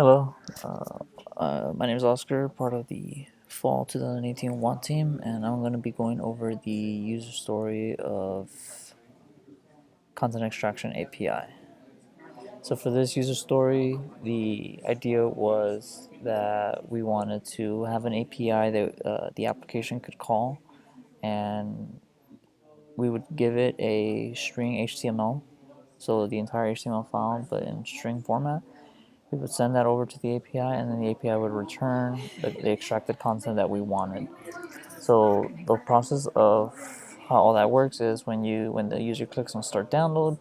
Hello, my name is Oscar, part of the Fall 2018 WAT team, and I'm going to be going over the user story of Content Extraction API. So for this user story, the idea was that we wanted to have an API that the application could call, and we would give it a string HTML, so the entire HTML file, but in string format. We would send that over to the API, and then the API would return the extracted content that we wanted. So the process of how all that works is when the user clicks on start download,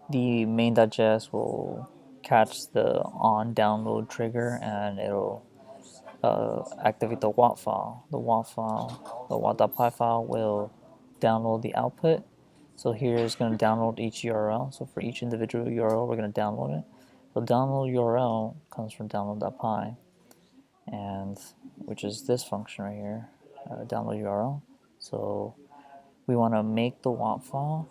the main.js will catch the on download trigger, and it'll activate the WAT file. The WAT.py file will download the output. So here is going to download each URL. So for each individual URL, we're going to download it. So download URL comes from download.py, and which is this function right here, download URL. So we want to make the WAT file,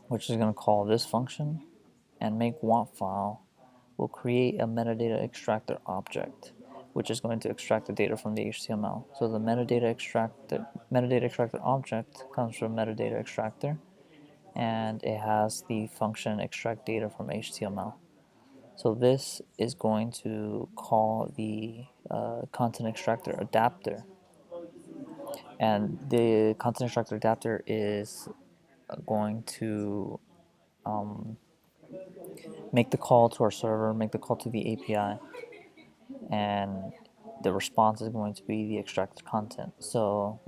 which is going to call this function, and make WAT file will create a metadata extractor object, which is going to extract the data from the HTML. So the metadata extractor object comes from metadata extractor, and it has the function extract data from HTML. So this is going to call the content extractor adapter, and the content extractor adapter is going to make the call to our server, make the call to the API, and the response is going to be the extracted content. So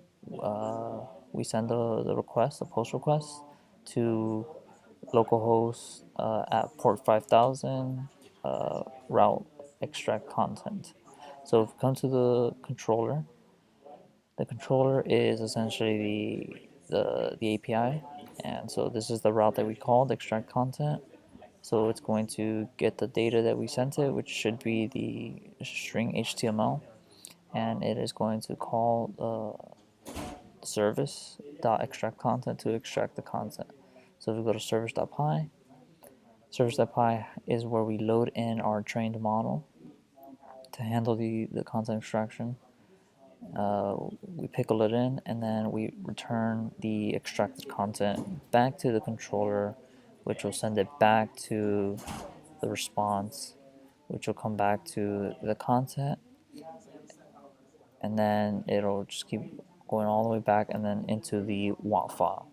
we send the request, the post request, to localhost at port 5000, route extract content. So if we come to the controller is essentially the API, and so this is the route that we called extract content. So it's going to get the data that we sent it, which should be the string HTML, and it is going to call service.extract content to extract the content. So if we go to service.py, service.py is where we load in our trained model to handle the content extraction. We pickle it in, and then we return the extracted content back to the controller, which will send it back to the response, which will come back to the content, and then it'll just keep going all the way back and then into the WAT file.